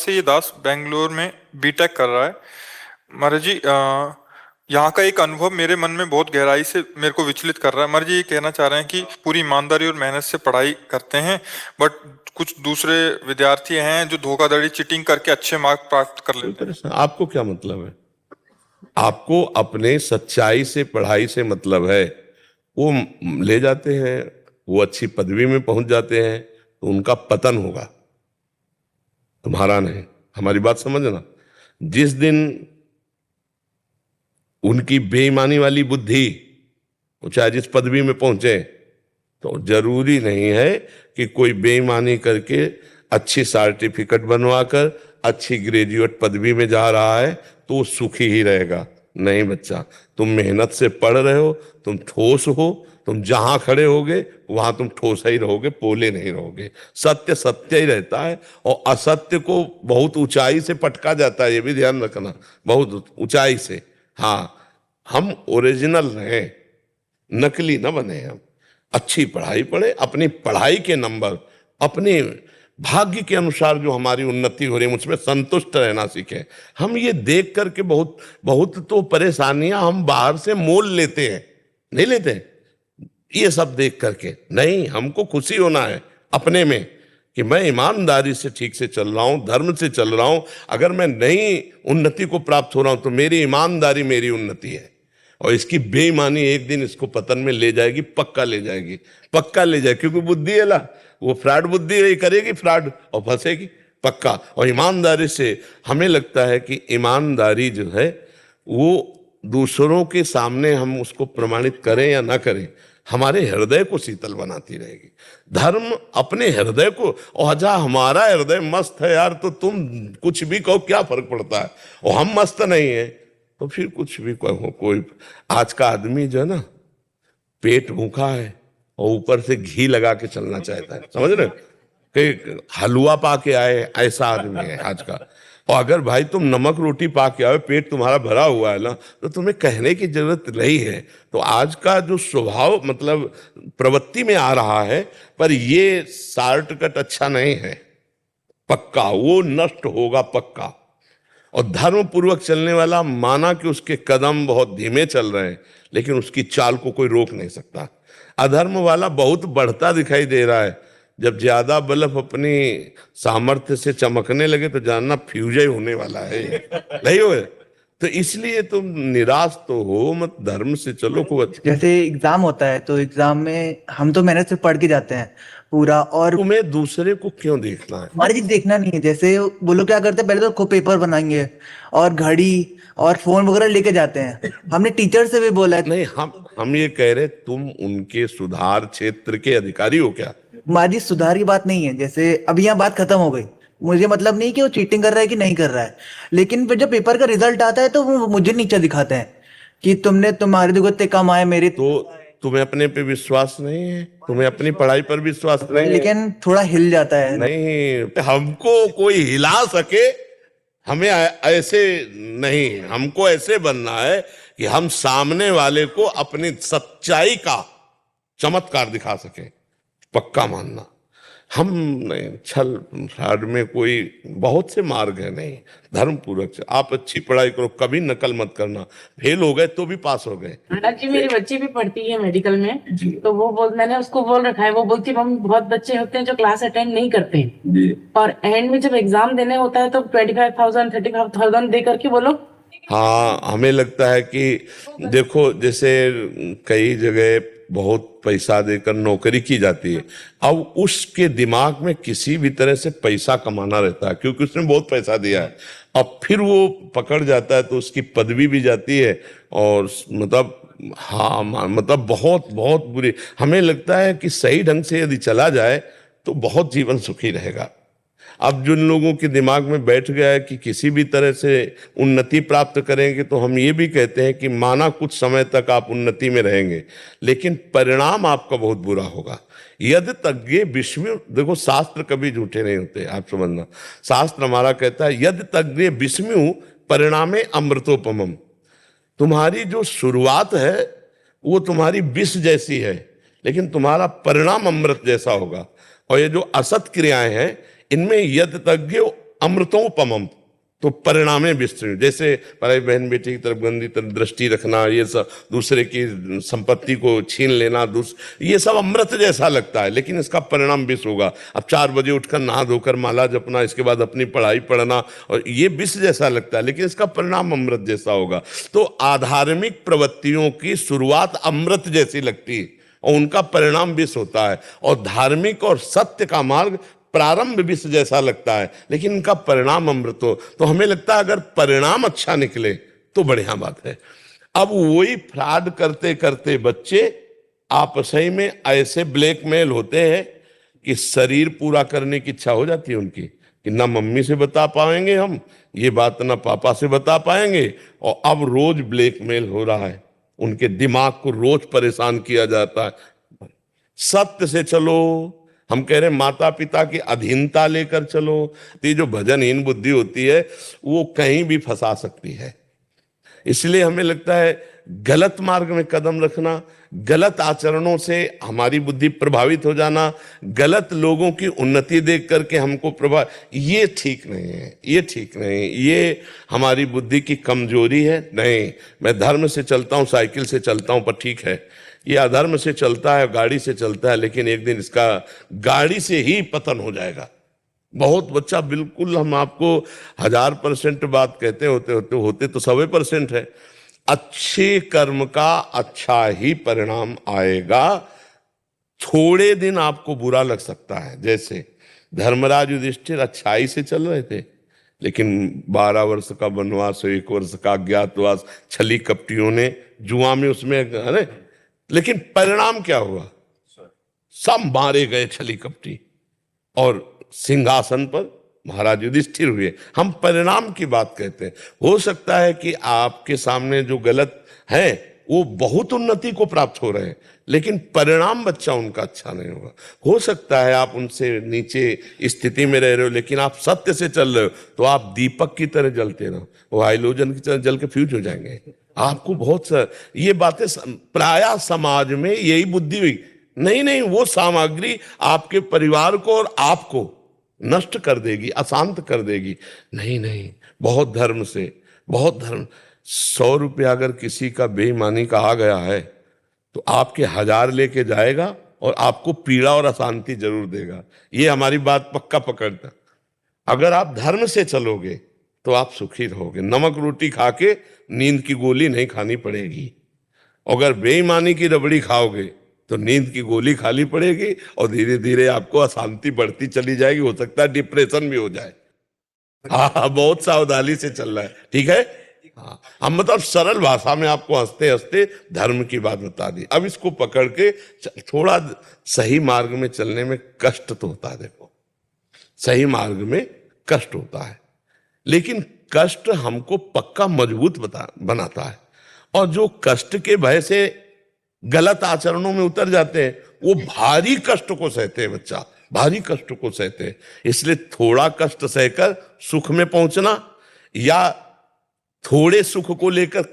से ये दास बेंगलोर में बीटेक कर रहा है। महाराज जी, यहाँ का एक अनुभव मेरे मन में बहुत गहराई से मेरे को विचलित कर रहा है। महाराज जी ये कहना चाह रहे हैं कि पूरी ईमानदारी और मेहनत से पढ़ाई करते हैं, बट कुछ दूसरे विद्यार्थी हैं जो धोखाधड़ी चीटिंग करके अच्छे मार्क प्राप्त कर लेते हैं। आपको क्या मतलब है? आपको अपने सच्चाई से पढ़ाई से मतलब है। वो ले जाते हैं, वो अच्छी पदवी में पहुंच जाते हैं तो उनका पतन होगा, तुम्हारा नहीं। हमारी बात समझना। जिस दिन उनकी बेईमानी वाली बुद्धि, वो चाहे जिस पदवी में पहुंचे, तो जरूरी नहीं है कि कोई बेईमानी करके अच्छी सर्टिफिकेट बनवाकर अच्छी ग्रेजुएट पदवी में जा रहा है तो वो सुखी ही रहेगा। नहीं बच्चा, तुम मेहनत से पढ़ रहे हो, तुम ठोस हो, तुम जहां खड़े होगे वहां तुम ठोस ही रहोगे, पोले नहीं रहोगे। सत्य सत्य ही रहता है और असत्य को बहुत ऊंचाई से पटका जाता है, ये भी ध्यान रखना, बहुत ऊंचाई से। हाँ, हम ओरिजिनल रहे, नकली न बने। हम अच्छी पढ़ाई पढ़े, अपनी पढ़ाई के नंबर अपने भाग्य के अनुसार जो हमारी उन्नति हो रही है मुझमें संतुष्ट रहना सीखें। हम ये देख करके बहुत बहुत तो परेशानियां हम बाहर से मोल लेते हैं, नहीं लेते ये सब देख करके। नहीं, हमको खुशी होना है अपने में कि मैं ईमानदारी से ठीक से चल रहा हूं, धर्म से चल रहा हूं। अगर मैं नई उन्नति को प्राप्त हो रहा हूं तो मेरी ईमानदारी मेरी उन्नति है, और इसकी बेईमानी एक दिन इसको पतन में ले जाएगी, पक्का ले जाएगी, पक्का ले जाएगी। क्योंकि बुद्धि है ला, वो फ्रॉड बुद्धि है, करेगी फ्रॉड और फंसेगी पक्का। और ईमानदारी से हमें लगता है कि ईमानदारी जो है वो दूसरों के सामने हम उसको प्रमाणित करें या ना करें, हमारे हृदय को शीतल बनाती रहेगी। धर्म अपने हृदय को, और जा हमारा हृदय मस्त है यार, तो तुम कुछ भी कहो क्या फर्क पड़ता है। और हम मस्त नहीं है तो फिर कुछ भी कहो। कोई आज का आदमी जो है ना, पेट भूखा है और ऊपर से घी लगा के चलना चाहता है, समझ रहे? कि हलवा पा के आए, ऐसा आदमी है आज का। और अगर भाई तुम नमक रोटी पा के आओ, पेट तुम्हारा भरा हुआ है ना, तो तुम्हें कहने की जरूरत नहीं है। तो आज का जो स्वभाव मतलब प्रवृत्ति में आ रहा है, पर ये शॉर्टकट अच्छा नहीं है, पक्का वो नष्ट होगा पक्का। और धर्म पूर्वक चलने वाला, माना कि उसके कदम बहुत धीमे चल रहे हैं, लेकिन उसकी चाल को कोई रोक नहीं सकता। अधर्म वाला बहुत बढ़ता दिखाई दे रहा है। जब ज्यादा बल्ब अपनी सामर्थ्य से चमकने लगे तो जानना फ्यूज ही होने वाला है, नहीं हो? तो इसलिए तुम निराश तो हो मत, धर्म से चलो खूब अच्छा। जैसे एग्जाम होता है तो एग्जाम में हम तो मेहनत से पढ़ के जाते हैं पूरा, और तुम्हें दूसरे को क्यों देखना है? हमारी चीज देखना नहीं है। जैसे वो लोग क्या करते हैं, पहले तो खूब पेपर बनाएंगे और घड़ी और फोन वगैरह लेके जाते हैं। हमने टीचर से भी बोला है। नहीं, हम ये कह रहे तुम उनके सुधार क्षेत्र के अधिकारी हो क्या? हमारी सुधार की बात नहीं है। जैसे अभी यहाँ बात खत्म हो गई, मुझे मतलब नहीं कि वो चीटिंग कर रहा है कि नहीं कर रहा है, लेकिन फिर जब पेपर का रिजल्ट आता है तो वो मुझे नीचा दिखाते हैं कि तुम्हारे तो इतने कम आए, मेरे तो तुम्हें अपने पे विश्वास नहीं है, तुम्हें अपनी पढ़ाई पर विश्वास नहीं है। लेकिन थोड़ा हिल जाता है। नहीं, हमको कोई हिला सके, हमें ऐसे नहीं, हमको ऐसे बनना है कि हम सामने वाले को अपनी सच्चाई का चमत्कार दिखा सके, पक्का मानना। हम नहीं, छल फ्रॉड में कोई बहुत से मार्ग है, नहीं, धर्म पूर्वक से आप अच्छी पढ़ाई करो, कभी नकल मत करना। फेल हो गए तो भी पास हो गए। जी मेरी बच्ची भी पढ़ती है मेडिकल में, तो वो मैंने उसको बोल रखा है, वो बोलती है हम बहुत बच्चे होते हैं जो क्लास अटेंड नहीं करते हैं, और एंड में जब एग्जाम देने होता है तो 25,000 35,000 दे करके वो लोग। हाँ, हमें लगता है कि देखो, जैसे कई जगह बहुत पैसा देकर नौकरी की जाती है, अब उसके दिमाग में किसी भी तरह से पैसा कमाना रहता है, क्योंकि उसने बहुत पैसा दिया है। अब फिर वो पकड़ जाता है तो उसकी पदवी भी जाती है, और मतलब हाँ, मतलब बहुत बहुत बुरी। हमें लगता है कि सही ढंग से यदि चला जाए तो बहुत जीवन सुखी रहेगा। अब जिन लोगों के दिमाग में बैठ गया है कि किसी भी तरह से उन्नति प्राप्त करेंगे, तो हम ये भी कहते हैं कि माना कुछ समय तक आप उन्नति में रहेंगे, लेकिन परिणाम आपका बहुत बुरा होगा। यदि तज्ञे विस्मृ, देखो शास्त्र कभी झूठे नहीं होते, आप समझना। शास्त्र हमारा कहता है यदि तज्ञे विस्मृ परिणामे अमृतोपमम। तुम्हारी जो शुरुआत है वो तुम्हारी विष जैसी है, लेकिन तुम्हारा परिणाम अमृत जैसा होगा। और ये जो असत क्रियाएं हैं, इनमें यद तज्ञ अमृतोपमम, तो परिणामे विस्तृत। जैसे भाई बहन बेटी की तरफ गंदी तरफ दृष्टि रखना, ये सब दूसरे की संपत्ति को छीन लेना, ये सब अमृत जैसा लगता है, लेकिन इसका परिणाम विष होगा। अब 4 बजे उठकर नहा धोकर माला जपना, इसके बाद अपनी पढ़ाई पढ़ना, और ये विष जैसा लगता है, लेकिन इसका परिणाम अमृत जैसा होगा। तो आधार्मिक प्रवृत्तियों की शुरुआत अमृत जैसी लगती है और उनका परिणाम विष होता है, और धार्मिक और सत्य का मार्ग प्रारंभ विष जैसा लगता है, लेकिन इनका परिणाम अमृत हो। तो हमें लगता है अगर परिणाम अच्छा निकले तो बढ़िया बात है। अब वही फ्रॉड करते करते बच्चे आपस ही में ऐसे ब्लैकमेल होते हैं कि शरीर पूरा करने की इच्छा हो जाती है उनकी, कि ना मम्मी से बता पाएंगे हम ये बात, ना पापा से बता पाएंगे, और अब रोज ब्लैकमेल हो रहा है, उनके दिमाग को रोज परेशान किया जाता है। सत्य से चलो, हम कह रहे हैं माता पिता की अधीनता लेकर चलो। तो ये जो भजनहीन बुद्धि होती है वो कहीं भी फंसा सकती है। इसलिए हमें लगता है गलत मार्ग में कदम रखना, गलत आचरणों से हमारी बुद्धि प्रभावित हो जाना, गलत लोगों की उन्नति देख करके हमको ये ठीक नहीं है, ये ठीक नहीं, ये हमारी बुद्धि की कमजोरी है। नहीं, मैं धर्म से चलता हूँ, साइकिल से चलता हूँ, पर ठीक है, ये अधर्म से चलता है, गाड़ी से चलता है, लेकिन एक दिन इसका गाड़ी से ही पतन हो जाएगा। बहुत बच्चा, बिल्कुल हम आपको 1000% बात कहते होते तो 100% है। अच्छे कर्म का अच्छा ही परिणाम आएगा। थोड़े दिन आपको बुरा लग सकता है, जैसे धर्मराज युधिष्ठिर अच्छाई से चल रहे थे, लेकिन 12 वर्ष का वनवास, 1 वर्ष का अज्ञातवास, छली कपटियों ने जुआ में उसमें, अरे लेकिन परिणाम क्या हुआ? सब मारे गए छली कपटी, और सिंहासन पर महाराज युधिष्ठिर हुए। हम परिणाम की बात कहते हैं। हो सकता है कि आपके सामने जो गलत है वो बहुत उन्नति को प्राप्त हो रहे हैं, लेकिन परिणाम बच्चा उनका अच्छा नहीं होगा। हो सकता है आप उनसे नीचे स्थिति में रह रहे हो, लेकिन आप सत्य से चल रहे हो, तो आप दीपक की तरह जलते रहो, वो हाइलोजन की तरह जल के फ्यूज हो जाएंगे। आपको बहुत ये बातें प्रायः समाज में यही बुद्धि हुई, नहीं, वो सामग्री आपके परिवार को और आपको नष्ट कर देगी, अशांत कर देगी। नहीं, बहुत धर्म से, बहुत धर्म। 100 रुपया अगर किसी का बेईमानी का आ गया है तो आपके 1000 लेके जाएगा और आपको पीड़ा और अशांति जरूर देगा। ये हमारी बात पक्का पकड़ना। अगर आप धर्म से चलोगे तो आप सुखी रहोगे। नमक रोटी खा के नींद की गोली नहीं खानी पड़ेगी। अगर बेईमानी की रबड़ी खाओगे तो नींद की गोली खानी पड़ेगी, और धीरे धीरे आपको अशांति बढ़ती चली जाएगी। हो सकता है डिप्रेशन भी हो जाए। हाँ, बहुत सावधानी से चल रहा है, ठीक है। हाँ, हम मतलब सरल भाषा में आपको हंसते हंसते धर्म की बात बता दी। अब इसको पकड़ के थोड़ा सही मार्ग में चलने में कष्ट तो होता है। देखो, सही मार्ग में कष्ट होता है, लेकिन कष्ट हमको पक्का मजबूत बनाता है। और जो कष्ट के भय से गलत आचरणों में उतर जाते हैं वो भारी कष्ट को सहते हैं। बच्चा भारी कष्ट को सहते हैं। इसलिए थोड़ा कष्ट सहकर सुख में पहुंचना, या थोड़े सुख को लेकर